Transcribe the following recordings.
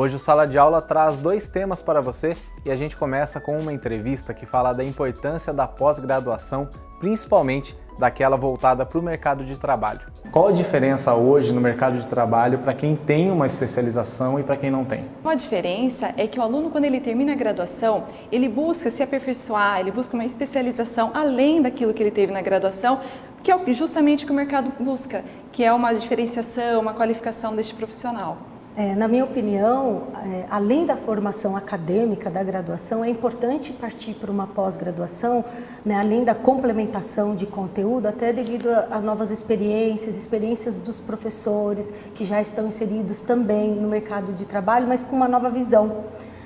Hoje o Sala de Aula traz 2 temas para você e a gente começa com uma entrevista que fala da importância da pós-graduação, principalmente daquela voltada para o mercado de trabalho. Qual a diferença hoje no mercado de trabalho para quem tem uma especialização e para quem não tem? Uma diferença é que o aluno, quando ele termina a graduação, ele busca se aperfeiçoar, ele busca uma especialização além daquilo que ele teve na graduação, que é justamente o que o mercado busca, que é uma diferenciação, uma qualificação deste profissional. Na minha opinião, além da formação acadêmica da graduação, é importante partir para uma pós-graduação, né, além da complementação de conteúdo, até devido a novas experiências dos professores que já estão inseridos também no mercado de trabalho, mas com uma nova visão.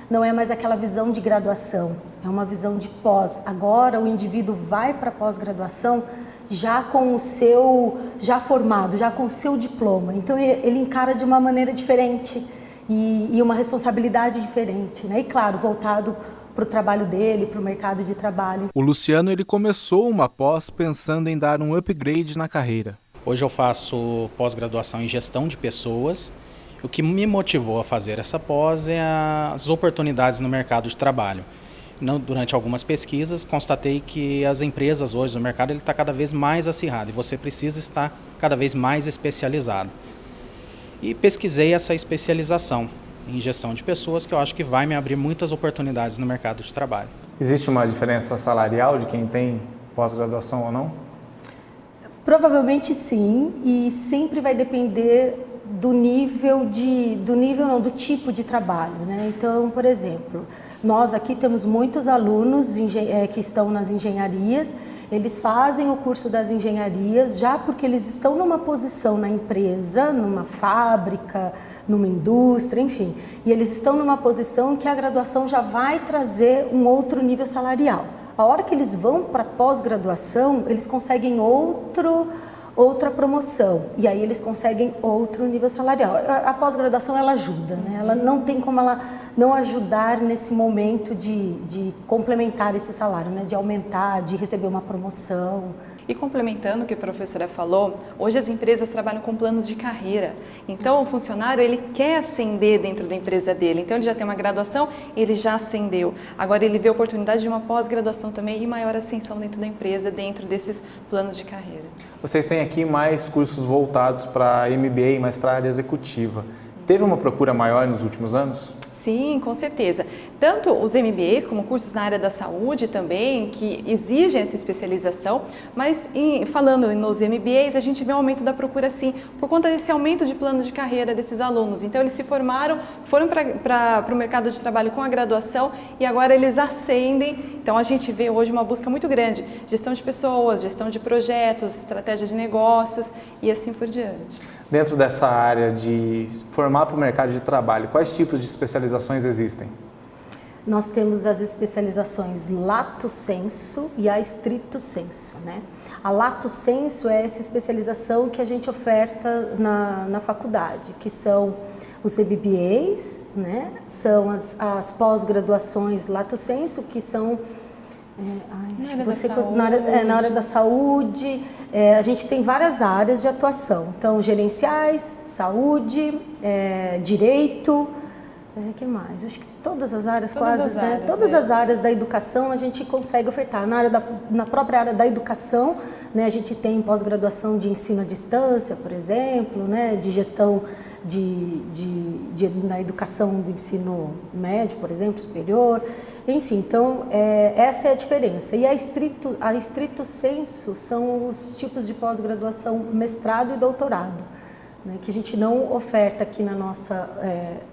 Não é mais aquela visão de graduação, é uma visão de pós. Agora o indivíduo vai para a pós-graduação já com o seu, já formado, já com o seu diploma. Então ele encara de uma maneira diferente e uma responsabilidade diferente, né? E claro, voltado para o trabalho dele, para o mercado de trabalho. O Luciano ele começou uma pós pensando em dar um upgrade na carreira. Hoje eu faço pós-graduação em gestão de pessoas. O que me motivou a fazer essa pós é as oportunidades no mercado de trabalho. Durante algumas pesquisas, constatei que as empresas hoje, o mercado está cada vez mais acirrado e você precisa estar cada vez mais especializado. E pesquisei essa especialização em gestão de pessoas, que eu acho que vai me abrir muitas oportunidades no mercado de trabalho. Existe uma diferença salarial de quem tem pós-graduação ou não? Provavelmente sim, e sempre vai depender do tipo de trabalho, né? Então, por exemplo, nós aqui temos muitos alunos que estão nas engenharias, eles fazem o curso das engenharias já porque eles estão numa posição na empresa, numa fábrica, numa indústria, enfim, e eles estão numa posição que a graduação já vai trazer um outro nível salarial. A hora que eles vão para pós-graduação, eles conseguem outra promoção, e aí eles conseguem outro nível salarial. A pós-graduação ela ajuda, né? Ela não tem como ela não ajudar nesse momento de complementar esse salário, né? De aumentar, de receber uma promoção. E complementando o que a professora falou, hoje as empresas trabalham com planos de carreira. Então o funcionário ele quer ascender dentro da empresa dele. Então ele já tem uma graduação, ele já ascendeu. Agora ele vê a oportunidade de uma pós-graduação também e maior ascensão dentro da empresa, dentro desses planos de carreira. Vocês têm aqui mais cursos voltados para MBA, mais para a área executiva. Teve uma procura maior nos últimos anos? Sim, com certeza. Tanto os MBAs como cursos na área da saúde também, que exigem essa especialização, mas falando nos MBAs, a gente vê um aumento da procura sim, por conta desse aumento de plano de carreira desses alunos. Então eles se formaram, foram para o mercado de trabalho com a graduação e agora eles ascendem. Então a gente vê hoje uma busca muito grande, gestão de pessoas, gestão de projetos, estratégia de negócios e assim por diante. Dentro dessa área de formar para o mercado de trabalho, quais tipos de especializações existem? Nós temos as especializações lato sensu e a stricto sensu, né? A lato sensu é essa especialização que a gente oferta na faculdade, que são os MBAs, né? São as pós-graduações lato sensu, que são na área da saúde. A gente tem várias áreas de atuação, então gerenciais, saúde, direito, que mais? Acho que todas as áreas, todas as áreas da educação a gente consegue ofertar. Na própria área da educação, né, a gente tem pós-graduação de ensino à distância, por exemplo, né, de gestão na educação do ensino médio, por exemplo, superior. Enfim, então essa é a diferença. E a stricto sensu são os tipos de pós-graduação mestrado e doutorado, né, que a gente não oferta aqui na nossa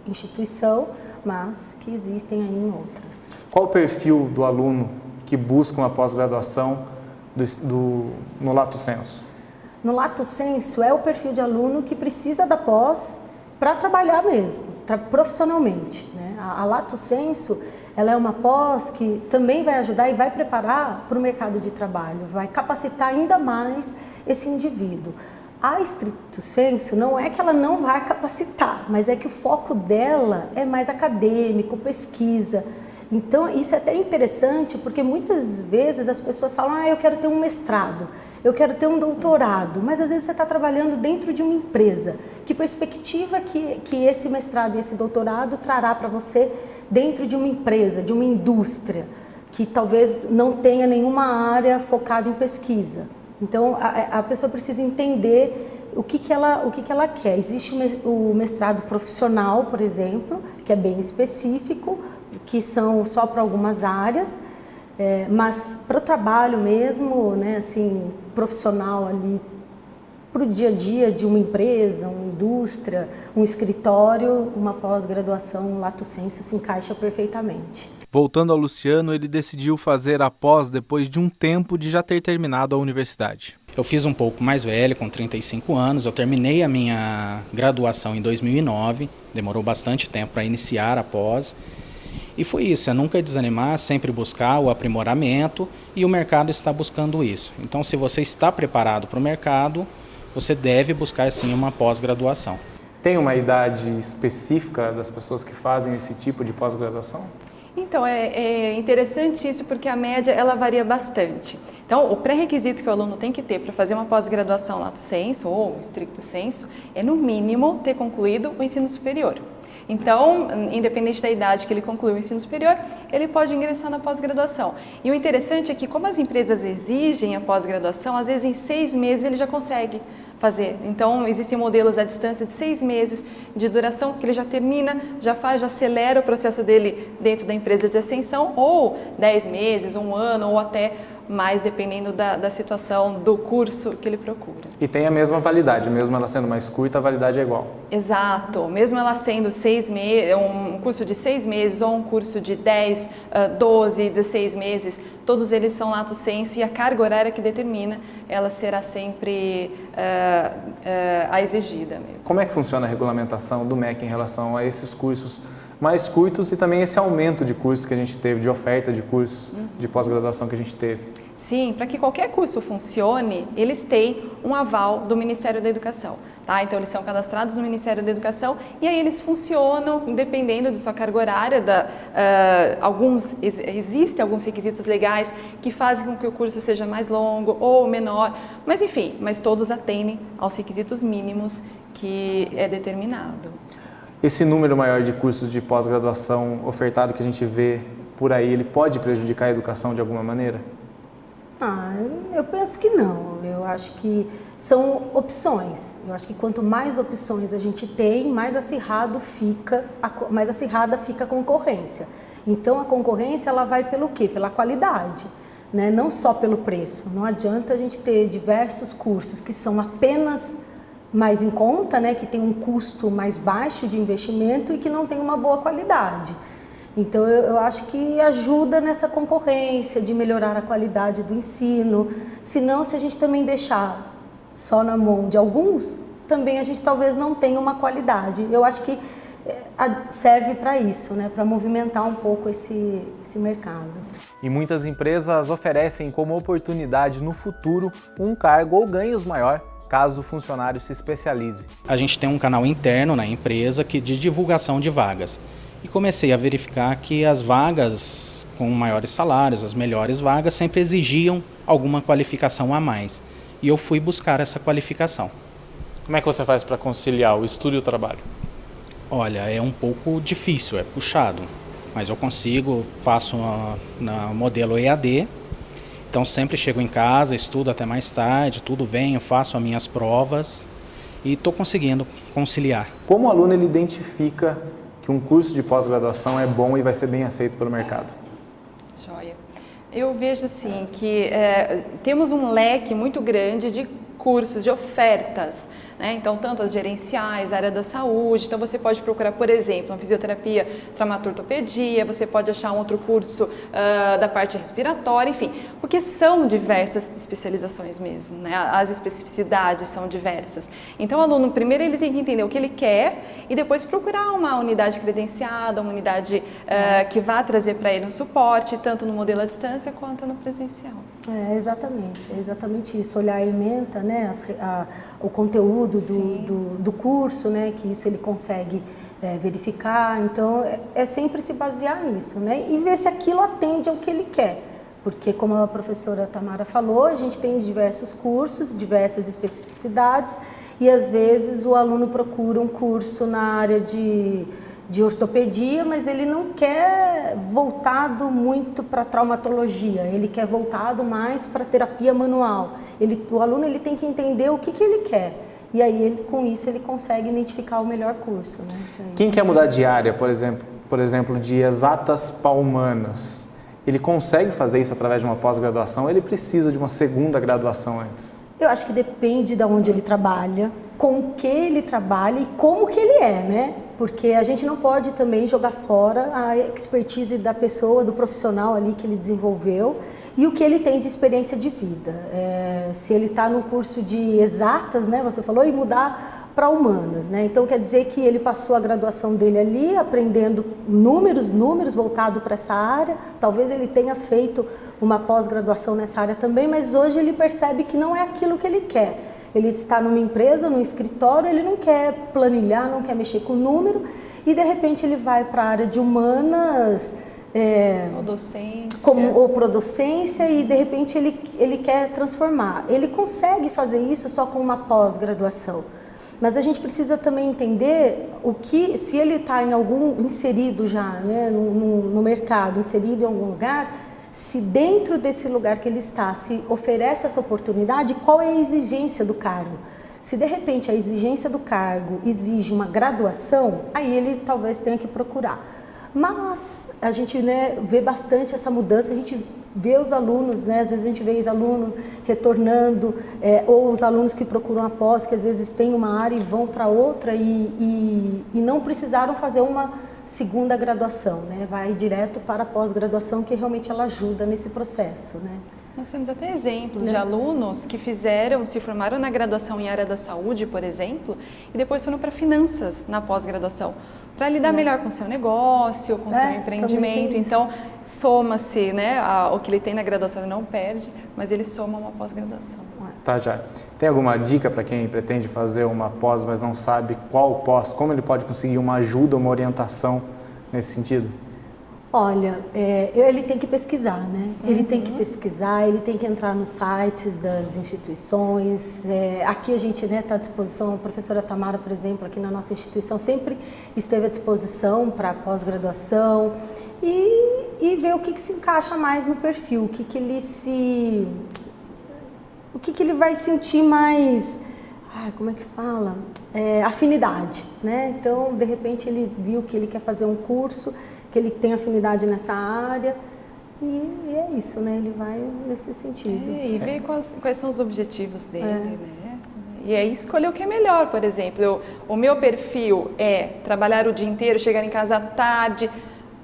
instituição, mas que existem aí em outras. Qual o perfil do aluno que busca uma pós-graduação no lato sensu? No lato sensu é o perfil de aluno que precisa da pós para trabalhar mesmo, profissionalmente, né? A lato sensu ela é uma pós que também vai ajudar e vai preparar para o mercado de trabalho, vai capacitar ainda mais esse indivíduo. A stricto sensu não é que ela não vai capacitar, mas é que o foco dela é mais acadêmico, pesquisa. Então isso é até interessante porque muitas vezes as pessoas falam, eu quero ter um mestrado. eu quero ter um doutorado, mas às vezes você está trabalhando dentro de uma empresa. Que perspectiva que esse mestrado e esse doutorado trará para você dentro de uma empresa, de uma indústria, que talvez não tenha nenhuma área focada em pesquisa? Então, a pessoa precisa entender o que ela quer. Existe o mestrado profissional, por exemplo, que é bem específico, que são só para algumas áreas, mas para o trabalho mesmo, né, assim, profissional ali, para o dia a dia de uma empresa, uma indústria, um escritório, uma pós-graduação lato sensu se encaixa perfeitamente. Voltando ao Luciano, ele decidiu fazer a pós depois de um tempo de já ter terminado a universidade. Eu fiz um pouco mais velho, com 35 anos, eu terminei a minha graduação em 2009, demorou bastante tempo para iniciar a pós. E foi isso, é nunca desanimar, sempre buscar o aprimoramento, e o mercado está buscando isso. Então, se você está preparado para o mercado, você deve buscar sim uma pós-graduação. Tem uma idade específica das pessoas que fazem esse tipo de pós-graduação? Então, é interessante isso porque a média ela varia bastante. Então, o pré-requisito que o aluno tem que ter para fazer uma pós-graduação lato sensu ou stricto sensu é, no mínimo, ter concluído o ensino superior. Então, independente da idade que ele concluiu o ensino superior, ele pode ingressar na pós-graduação. E o interessante é que, como as empresas exigem a pós-graduação, às vezes em 6 meses ele já consegue fazer. Então, existem modelos à distância de 6 meses de duração, que ele já termina, já faz, já acelera o processo dele dentro da empresa de ascensão, ou 10 meses, 1 ano, ou até mais, dependendo da situação do curso que ele procura. E tem a mesma validade, mesmo ela sendo mais curta, a validade é igual. Exato, mesmo ela sendo 6 meses, um curso de 6 meses ou um curso de 10, 12, 16 meses, todos eles são lato sensu e a carga horária que determina, ela será sempre a exigida mesmo. Como é que funciona a regulamentação do MEC em relação a esses cursos mais curtos e também esse aumento de cursos que a gente teve, de oferta de cursos de pós-graduação que a gente teve? Sim, para que qualquer curso funcione, eles têm um aval do Ministério da Educação. Tá? Então, eles são cadastrados no Ministério da Educação e aí eles funcionam dependendo de sua carga horária. Existem alguns requisitos legais que fazem com que o curso seja mais longo ou menor, mas enfim, mas todos atendem aos requisitos mínimos que é determinado. Esse número maior de cursos de pós-graduação ofertado que a gente vê por aí, ele pode prejudicar a educação de alguma maneira? Eu penso que não. Eu acho que são opções. Eu acho que quanto mais opções a gente tem, mais acirrada fica a concorrência. Então, a concorrência ela vai pelo quê? Pela qualidade, né? Não só pelo preço. Não adianta a gente ter diversos cursos que são apenas mais em conta, né? Que tem um custo mais baixo de investimento e que não tem uma boa qualidade. Então, eu acho que ajuda nessa concorrência de melhorar a qualidade do ensino. Senão, se a gente também deixar só na mão de alguns, também a gente talvez não tenha uma qualidade. Eu acho que serve para isso, né? Para movimentar um pouco esse mercado. E muitas empresas oferecem como oportunidade no futuro um cargo ou ganhos maior caso o funcionário se especialize. A gente tem um canal interno na empresa de divulgação de vagas. E comecei a verificar que as vagas com maiores salários, as melhores vagas, sempre exigiam alguma qualificação a mais. E eu fui buscar essa qualificação. Como é que você faz para conciliar o estudo e o trabalho? Olha, é um pouco difícil, é puxado, mas eu consigo, faço no modelo EAD, então sempre chego em casa, estudo até mais tarde, tudo venho, faço as minhas provas e estou conseguindo conciliar. Como o aluno ele identifica que um curso de pós-graduação é bom e vai ser bem aceito pelo mercado? Joia. Eu vejo assim que temos um leque muito grande de cursos, de ofertas, né? Então, tanto as gerenciais, a área da saúde, então você pode procurar, por exemplo, uma fisioterapia, traumatortopedia, você pode achar um outro curso da parte respiratória, enfim, porque são diversas especializações mesmo, né? As especificidades são diversas. Então, o aluno, primeiro ele tem que entender o que ele quer e depois procurar uma unidade credenciada, uma unidade que vá trazer para ele um suporte, tanto no modelo à distância quanto no presencial. É exatamente isso, olhar a ementa, né, o conteúdo do curso, né, que isso ele consegue verificar, então é sempre se basear nisso, né, e ver se aquilo atende ao que ele quer, Porque, como a professora Tamara falou, a gente tem diversos cursos, diversas especificidades, e às vezes o aluno procura um curso na área de ortopedia, mas ele não quer voltado muito para traumatologia, ele quer voltado mais para terapia manual. O aluno ele tem que entender o que ele quer, e aí com isso ele consegue identificar o melhor curso. Né? Quem quer mudar de área, por exemplo, de exatas para humanas, ele consegue fazer isso através de uma pós-graduação ou ele precisa de uma segunda graduação antes? Eu acho que depende de onde ele trabalha, com o que ele trabalha e como que ele é, né? Porque a gente não pode também jogar fora a expertise da pessoa, do profissional ali que ele desenvolveu e o que ele tem de experiência de vida. Se ele está no curso de exatas, né? Você falou, e mudar para humanas, né? Então quer dizer que ele passou a graduação dele ali, aprendendo números voltado para essa área. Talvez ele tenha feito uma pós-graduação nessa área também, mas hoje ele percebe que não é aquilo que ele quer. Ele está numa empresa, num escritório, ele não quer planilhar, não quer mexer com número e de repente ele vai para a área de humanas, ou prodocência, e de repente ele quer transformar. Ele consegue fazer isso só com uma pós-graduação. Mas a gente precisa também entender se ele está inserido já, né, no mercado, inserido em algum lugar, se dentro desse lugar que ele está se oferece essa oportunidade, qual é a exigência do cargo. Se de repente a exigência do cargo exige uma graduação, aí ele talvez tenha que procurar. Mas a gente, né, vê bastante essa mudança, a gente vê os alunos, né, às vezes a gente vê ex-aluno retornando, ou os alunos que procuram a pós, que às vezes têm uma área e vão para outra e não precisaram fazer uma segunda graduação, né? Vai direto para a pós-graduação, que realmente ela ajuda nesse processo, né? Nós temos até exemplos de alunos que se formaram na graduação em área da saúde, por exemplo, e depois foram para finanças na pós-graduação, para lidar melhor com o seu negócio, com o seu empreendimento. Então, soma-se, né? O que ele tem na graduação ele não perde, mas ele soma uma pós-graduação. Tá, já. Tem alguma dica para quem pretende fazer uma pós, mas não sabe qual pós? Como ele pode conseguir uma ajuda, uma orientação nesse sentido? Olha, ele tem que pesquisar, né? Ele tem que pesquisar, ele tem que entrar nos sites das instituições. Aqui a gente está à disposição, a professora Tamara, por exemplo, aqui na nossa instituição, sempre esteve à disposição para pós-graduação e ver o que se encaixa mais no perfil, o que ele vai sentir mais, como é que fala? Afinidade, né? Então, de repente, ele viu que ele quer fazer um curso, que ele tem afinidade nessa área e é isso, né? Ele vai nesse sentido. E ver quais são os objetivos dele, né? E aí escolher o que é melhor, por exemplo. O meu perfil é trabalhar o dia inteiro, chegar em casa à tarde.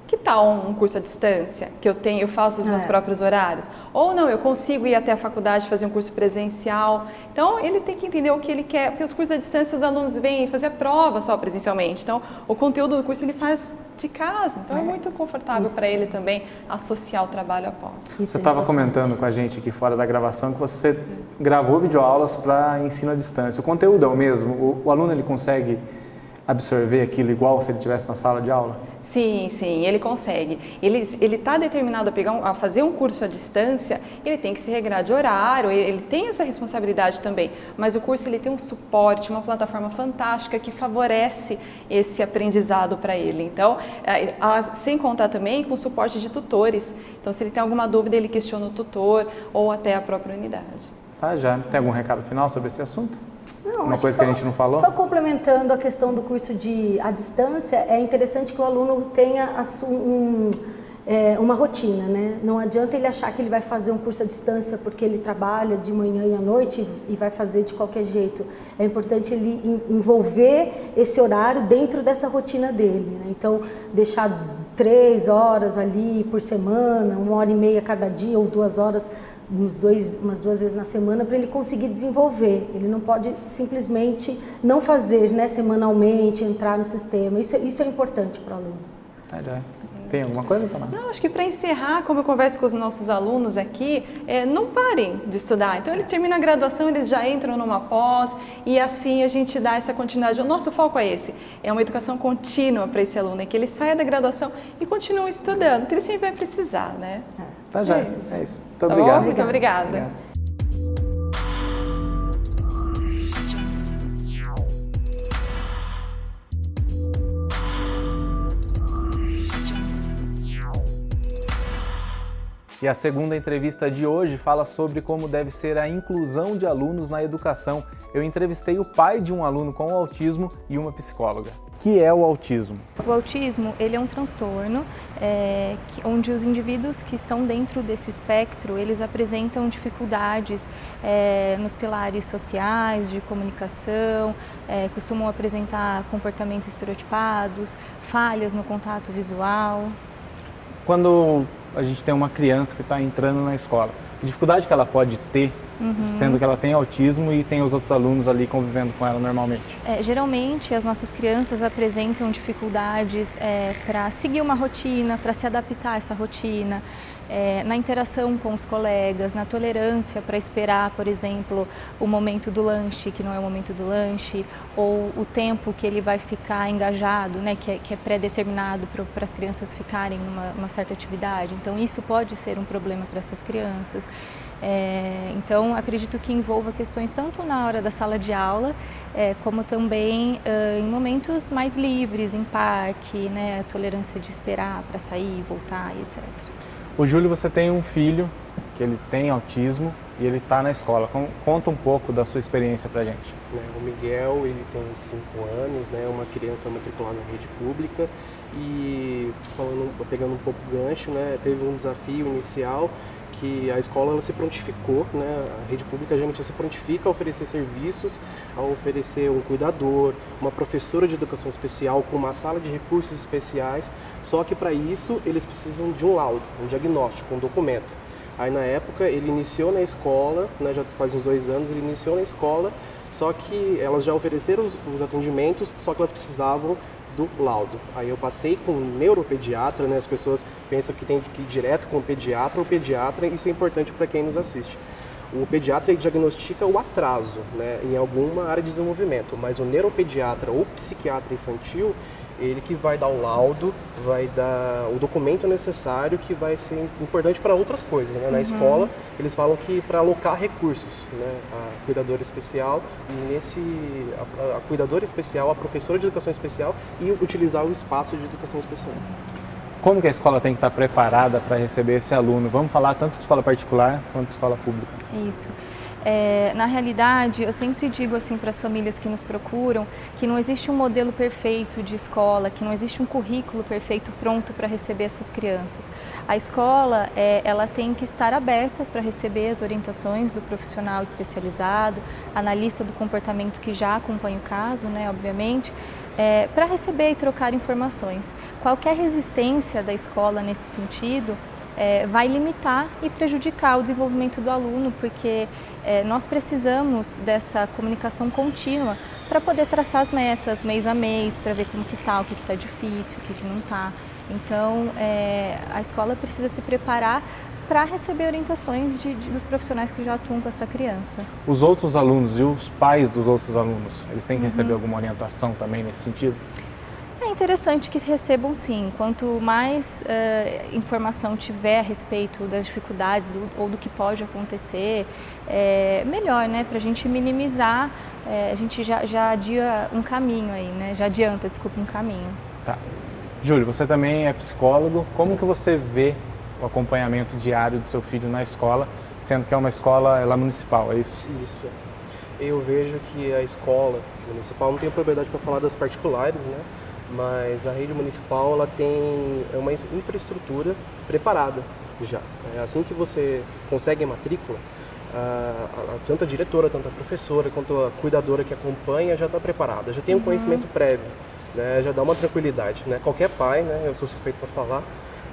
Que tal um curso à distância, que eu faço os meus próprios horários? Ou não, eu consigo ir até a faculdade fazer um curso presencial. Então, ele tem que entender o que ele quer, porque os cursos à distância os alunos vêm fazer a prova só presencialmente. Então, o conteúdo do curso ele faz de casa. Então, é muito confortável para ele também associar o trabalho após. Você estava comentando com a gente aqui fora da gravação que você gravou videoaulas para ensino à distância. O conteúdo é o mesmo? O aluno ele consegue absorver aquilo igual se ele estivesse na sala de aula? Sim, ele consegue. Ele está determinado a fazer um curso à distância, ele tem que se regrar de horário, ele tem essa responsabilidade também, mas o curso ele tem um suporte, uma plataforma fantástica que favorece esse aprendizado para ele. Então, sem contar também com o suporte de tutores. Então, se ele tem alguma dúvida, ele questiona o tutor ou até a própria unidade. Tá, já. Tem algum recado final sobre esse assunto? Não, uma coisa que a gente não falou? Só complementando a questão do curso à distância, é interessante que o aluno tenha uma rotina, né? Não adianta ele achar que ele vai fazer um curso à distância porque ele trabalha de manhã e à noite e vai fazer de qualquer jeito. É importante ele envolver esse horário dentro dessa rotina dele, né? Então, deixar 3 horas ali por semana, 1h30 cada dia ou 2 horas umas 2 vezes na semana para ele conseguir desenvolver. Ele não pode simplesmente não fazer, né, semanalmente, entrar no sistema. Isso é importante para o aluno. Já é. Tem alguma coisa, Tamara? Não, acho que para encerrar, como eu converso com os nossos alunos aqui, não parem de estudar. Então, eles terminam a graduação, eles já entram numa pós e assim a gente dá essa continuidade. O nosso foco é esse, é uma educação contínua para esse aluno, é que ele saia da graduação e continue estudando, porque ele sempre vai precisar, né? Tá, já. É isso. Muito obrigado. Bom? Muito obrigada. Obrigado. E a segunda entrevista de hoje fala sobre como deve ser a inclusão de alunos na educação. Eu entrevistei o pai de um aluno com autismo e uma psicóloga. O que é o autismo? O autismo, ele é um transtorno onde os indivíduos que estão dentro desse espectro, eles apresentam dificuldades nos pilares sociais, de comunicação, costumam apresentar comportamentos estereotipados, falhas no contato visual. Quando a gente tem uma criança que está entrando na escola, que dificuldade que ela pode ter, sendo que ela tem autismo e tem os outros alunos ali convivendo com ela normalmente? Geralmente, as nossas crianças apresentam dificuldades para seguir uma rotina, para se adaptar a essa rotina, na interação com os colegas, na tolerância para esperar, por exemplo, o momento do lanche, que não é o momento do lanche, ou o tempo que ele vai ficar engajado, né, que é pré-determinado para as crianças ficarem numa certa atividade. Então, isso pode ser um problema para essas crianças. Então, acredito que envolva questões tanto na hora da sala de aula, como também em momentos mais livres, em parque, né, a tolerância de esperar para sair, voltar e etc. O Júlio, você tem um filho que ele tem autismo e ele está na escola. Conta um pouco da sua experiência pra gente. O Miguel, ele tem 5 anos, né, uma criança matriculada na rede pública e pegando um pouco o gancho, né, teve um desafio inicial que a escola ela se prontificou, né, a rede pública geralmente se prontifica a oferecer serviços, a oferecer um cuidador, uma professora de educação especial com uma sala de recursos especiais, só que para isso eles precisam de um laudo, um diagnóstico, um documento. Aí na época ele iniciou na escola, né, já faz uns 2 anos, ele iniciou na escola, só que elas já ofereceram os atendimentos, só que elas precisavam do laudo. Aí eu passei com um neuropediatra, né? As pessoas pensam que tem que ir direto com o pediatra ou pediatra, isso é importante para quem nos assiste. O pediatra ele diagnostica o atraso, né, em alguma área de desenvolvimento, mas o neuropediatra ou psiquiatra infantil, ele que vai dar o laudo, vai dar o documento necessário que vai ser importante para outras coisas, né? Na escola, eles falam que para alocar recursos, né? A cuidadora especial, a cuidadora especial, a professora de educação especial e utilizar o espaço de educação especial. Como que a escola tem que estar preparada para receber esse aluno? Vamos falar tanto de escola particular quanto de escola pública. Isso. Na realidade, eu sempre digo assim para as famílias que nos procuram que não existe um modelo perfeito de escola, que não existe um currículo perfeito pronto para receber essas crianças. A escola, ela tem que estar aberta para receber as orientações do profissional especializado, analista do comportamento que já acompanha o caso, né, obviamente, para receber e trocar informações. Qualquer resistência da escola nesse sentido vai limitar e prejudicar o desenvolvimento do aluno, porque nós precisamos dessa comunicação contínua para poder traçar as metas mês a mês, para ver como que está, o que está difícil, o que não está. Então, a escola precisa se preparar para receber orientações dos profissionais que já atuam com essa criança. Os outros alunos e os pais dos outros alunos, eles têm que receber alguma orientação também nesse sentido? É interessante que recebam sim, quanto mais informação tiver a respeito das dificuldades ou do que pode acontecer, melhor, né? Para a gente minimizar, a gente já adia um caminho aí, né? Já adianta, desculpa, um caminho. Tá. Júlio, você também é psicólogo, como que você vê o acompanhamento diário do seu filho na escola, sendo que é uma escola municipal, é isso? Isso. Eu vejo que a escola municipal, não tenho propriedade para falar das particulares, né? Mas a rede municipal ela tem uma infraestrutura preparada já. Assim que você consegue a matrícula, tanto a diretora, tanto a professora, quanto a cuidadora que acompanha já está preparada, já tem um conhecimento prévio, né? Já dá uma tranquilidade, né? Qualquer pai, né? Eu sou suspeito para falar,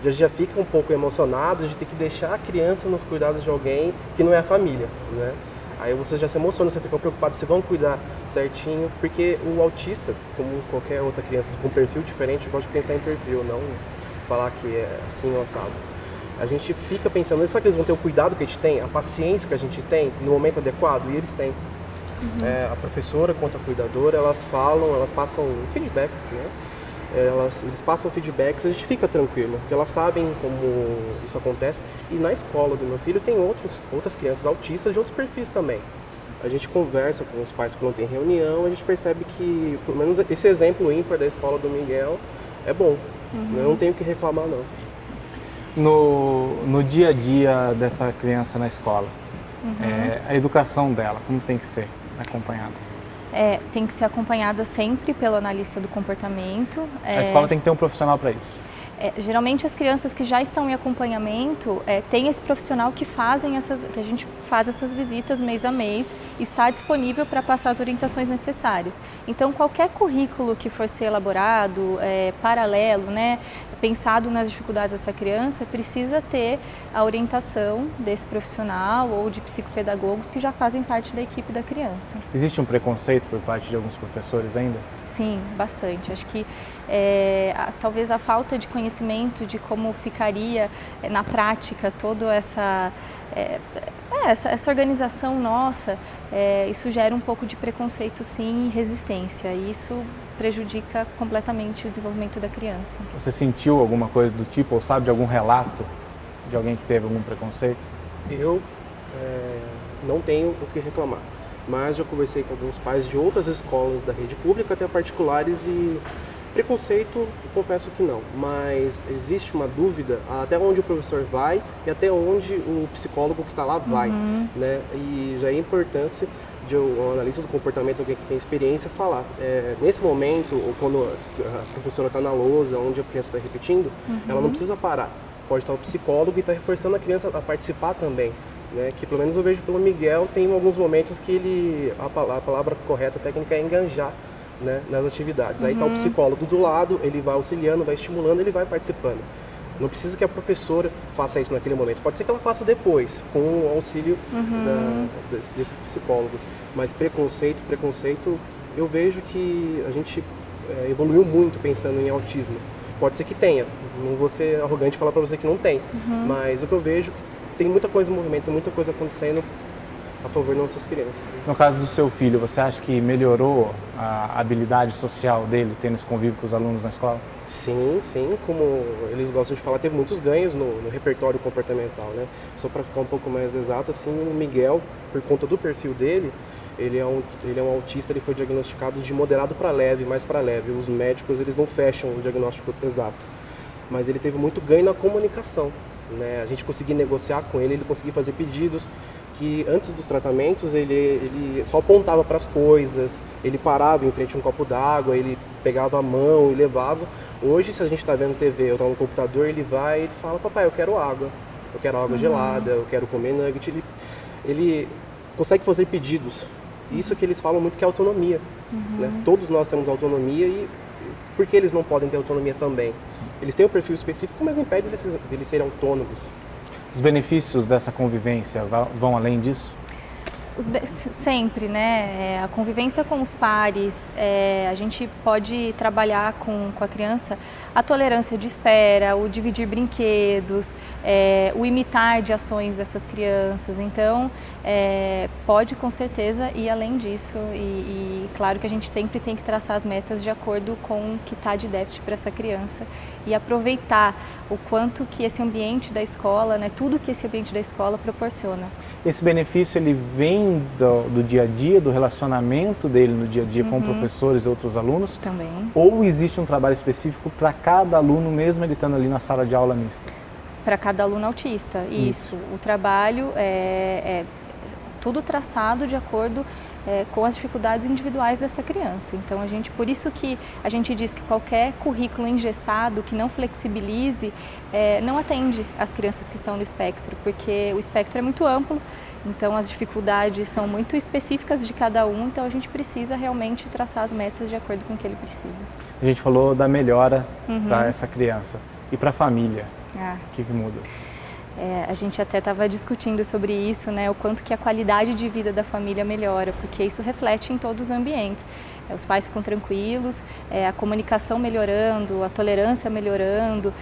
já fica um pouco emocionado de ter que deixar a criança nos cuidados de alguém que não é a família, né? Aí você já se emociona, você fica preocupado se vão cuidar certinho, porque o autista, como qualquer outra criança com perfil diferente, gosta de pensar em perfil, não falar que é assim ou assado. A gente fica pensando, será que eles vão ter o cuidado que a gente tem, a paciência que a gente tem no momento adequado? E eles têm. A professora quanto a cuidadora, elas passam feedbacks, né? Eles passam feedbacks, a gente fica tranquilo, porque elas sabem como isso acontece. E na escola do meu filho tem outras crianças autistas de outros perfis também. A gente conversa com os pais quando tem reunião, a gente percebe que, pelo menos esse exemplo ímpar da escola do Miguel é bom. Eu não tenho o que reclamar, não. No dia a dia dessa criança na escola, a educação dela, como tem que ser acompanhada? Tem que ser acompanhada sempre pelo analista do comportamento. A escola tem que ter um profissional para isso? Geralmente as crianças que já estão em acompanhamento, tem esse profissional que que a gente faz essas visitas mês a mês, está disponível para passar as orientações necessárias. Então qualquer currículo que for ser elaborado, paralelo, né, pensado nas dificuldades dessa criança, precisa ter a orientação desse profissional ou de psicopedagogos que já fazem parte da equipe da criança. Existe um preconceito por parte de alguns professores ainda? Sim, bastante. Acho que talvez a falta de conhecimento de como ficaria na prática toda essa organização nossa, isso gera um pouco de preconceito, sim, e resistência. E isso prejudica completamente o desenvolvimento da criança. Você sentiu alguma coisa do tipo, ou sabe de algum relato de alguém que teve algum preconceito? Eu não tenho o que reclamar, mas já conversei com alguns pais de outras escolas da rede pública, até particulares, e preconceito, confesso que não, mas existe uma dúvida até onde o professor vai e até onde o psicólogo que está lá vai, né? E já é a importância de um analista do comportamento, alguém que tem experiência, falar. Nesse momento, ou quando a professora está na lousa, onde a criança está repetindo, ela não precisa parar. Pode estar o psicólogo e está reforçando a criança a participar também. Né, que pelo menos eu vejo pelo Miguel, tem alguns momentos que a palavra correta, técnica, é enganjar, né, nas atividades. Aí está o psicólogo do lado, ele vai auxiliando, vai estimulando, ele vai participando. Não precisa que a professora faça isso naquele momento, pode ser que ela faça depois, com o auxílio desses psicólogos. Mas preconceito, eu vejo que a gente evoluiu muito pensando em autismo. Pode ser que tenha, não vou ser arrogante e falar para você que não tem, mas o que eu vejo, tem muita coisa em movimento, muita coisa acontecendo a favor das nossas crianças. No caso do seu filho, você acha que melhorou a habilidade social dele, tendo esse convívio com os alunos na escola? Sim, como eles gostam de falar, teve muitos ganhos no repertório comportamental, né? Só para ficar um pouco mais exato, assim, o Miguel, por conta do perfil dele, ele é um autista, ele foi diagnosticado de moderado para leve, mais para leve. Os médicos, eles não fecham o diagnóstico exato, mas ele teve muito ganho na comunicação. Né, a gente conseguia negociar com ele conseguia fazer pedidos que antes dos tratamentos ele só apontava para as coisas, ele parava em frente a um copo d'água, ele pegava a mão e levava. Hoje, se a gente está vendo TV ou está no computador, ele vai e fala: papai, eu quero água gelada, eu quero comer nugget. Ele consegue fazer pedidos. Isso que eles falam muito, que é autonomia. Né? Todos nós temos autonomia, e por que eles não podem ter autonomia também? Sim. Eles têm um perfil específico, mas não impede eles serem autônomos. Os benefícios dessa convivência vão além disso? Sempre, né? A convivência com os pares, a gente pode trabalhar com a criança a tolerância de espera, o dividir brinquedos, o imitar de ações dessas crianças. Então, pode com certeza ir além disso, e claro que a gente sempre tem que traçar as metas de acordo com o que está de déficit para essa criança e aproveitar o quanto que esse ambiente da escola, né, tudo que esse ambiente da escola proporciona. Esse benefício, ele vem do dia a dia, do relacionamento dele no dia a dia com professores e outros alunos? Também. Ou existe um trabalho específico para cada aluno, mesmo ele estando ali na sala de aula mista? Para cada aluno autista, isso. O trabalho é tudo traçado de acordo com as dificuldades individuais dessa criança. Então, por isso que a gente diz que qualquer currículo engessado que não flexibilize, não atende as crianças que estão no espectro, porque o espectro é muito amplo, então as dificuldades são muito específicas de cada um, então a gente precisa realmente traçar as metas de acordo com o que ele precisa. A gente falou da melhora para essa criança. E para a família, o que muda? A gente até estava discutindo sobre isso, né, o quanto que a qualidade de vida da família melhora, porque isso reflete em todos os ambientes. Os pais ficam tranquilos, a comunicação melhorando, a tolerância melhorando,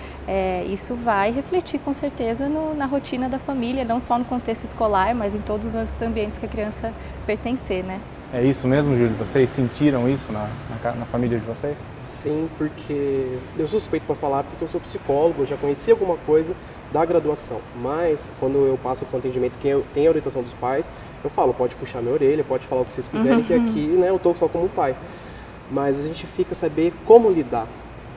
isso vai refletir com certeza na rotina da família, não só no contexto escolar, mas em todos os outros ambientes que a criança pertencer, né? É isso mesmo, Júlio? Vocês sentiram isso na família de vocês? Sim, porque eu sou suspeito para falar porque eu sou psicólogo, eu já conheci alguma coisa da graduação, mas quando eu passo com o atendimento, quem tem a orientação dos pais, eu falo, pode puxar minha orelha, pode falar o que vocês quiserem, que aqui, né, eu estou só como pai. Mas a gente fica saber como lidar,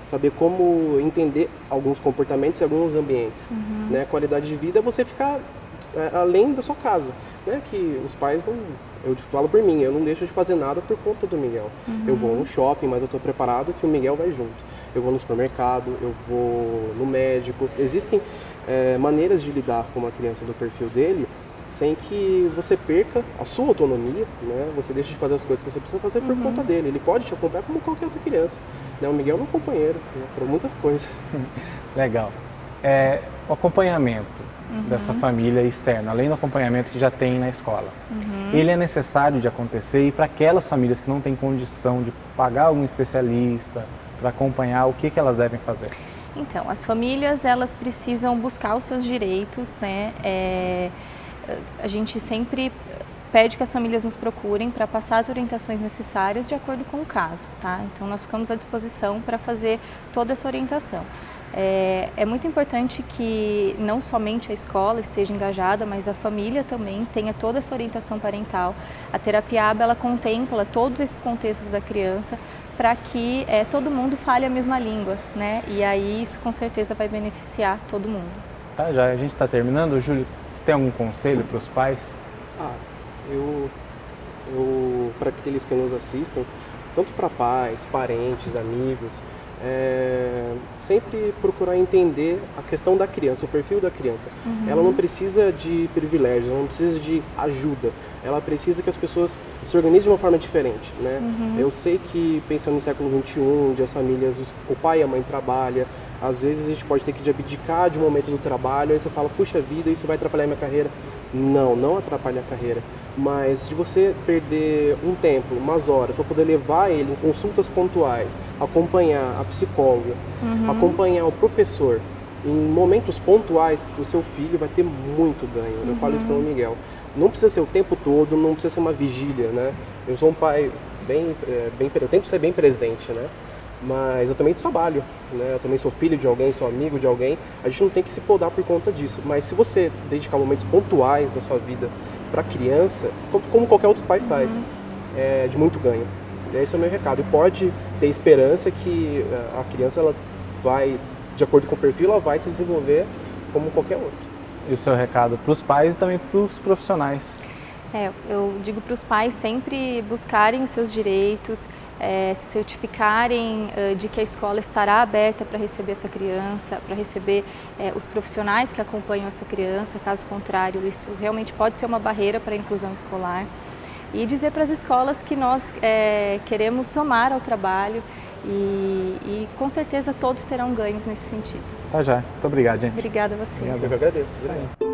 saber como entender alguns comportamentos e alguns ambientes. Né? Qualidade de vida é você ficar além da sua casa, né? Que os pais não... Eu falo por mim, eu não deixo de fazer nada por conta do Miguel. Eu vou no shopping, mas eu estou preparado que o Miguel vai junto. Eu vou no supermercado, eu vou no médico. Existem maneiras de lidar com uma criança do perfil dele sem que você perca a sua autonomia, né? Você deixa de fazer as coisas que você precisa fazer por conta dele. Ele pode te acompanhar como qualquer outra criança. Né? O Miguel é um companheiro, né? Para muitas coisas. Legal. O acompanhamento dessa família externa, além do acompanhamento que já tem na escola, ele é necessário de acontecer, e para aquelas famílias que não têm condição de pagar algum especialista para acompanhar, o que elas devem fazer? Então, as famílias, elas precisam buscar os seus direitos, né? A gente sempre pede que as famílias nos procurem para passar as orientações necessárias de acordo com o caso, tá? Então, nós ficamos à disposição para fazer toda essa orientação. É muito importante que não somente a escola esteja engajada, mas a família também tenha toda essa orientação parental. A terapia ABA, ela contempla todos esses contextos da criança para que todo mundo fale a mesma língua, né? E aí isso com certeza vai beneficiar todo mundo. Tá, já a gente está terminando. Júlio, você tem algum conselho para os pais? Eu para aqueles que nos assistem, tanto para pais, parentes, amigos, sempre procurar entender a questão da criança, o perfil da criança. Ela não precisa de privilégios, ela não precisa de ajuda, ela precisa que as pessoas se organizem de uma forma diferente, né? Eu sei que pensando no século XXI, onde as famílias, o pai e a mãe trabalham, às vezes a gente pode ter que abdicar de um momento do trabalho, aí você fala, puxa vida, isso vai atrapalhar a minha carreira. Não atrapalha a carreira. Mas de você perder um tempo, umas horas, para poder levar ele em consultas pontuais, acompanhar a psicóloga, acompanhar o professor, em momentos pontuais, o seu filho vai ter muito ganho. Eu falo isso para o Miguel. Não precisa ser o tempo todo, não precisa ser uma vigília, né? Eu sou um pai eu tento ser bem presente, né? Mas eu também trabalho, né? Eu também sou filho de alguém, sou amigo de alguém. A gente não tem que se podar por conta disso. Mas se você dedicar momentos pontuais da sua vida para a criança, como qualquer outro pai faz, é de muito ganho. Esse é o meu recado. E pode ter esperança que a criança, ela vai, de acordo com o perfil, ela vai se desenvolver como qualquer outro. E o seu recado para os pais e também para os profissionais? Eu digo para os pais sempre buscarem os seus direitos, se certificarem de que a escola estará aberta para receber essa criança, para receber os profissionais que acompanham essa criança. Caso contrário, isso realmente pode ser uma barreira para a inclusão escolar. E dizer para as escolas que nós queremos somar ao trabalho e com certeza todos terão ganhos nesse sentido. Tá já. Muito obrigado, gente. Obrigada a você. Eu que agradeço.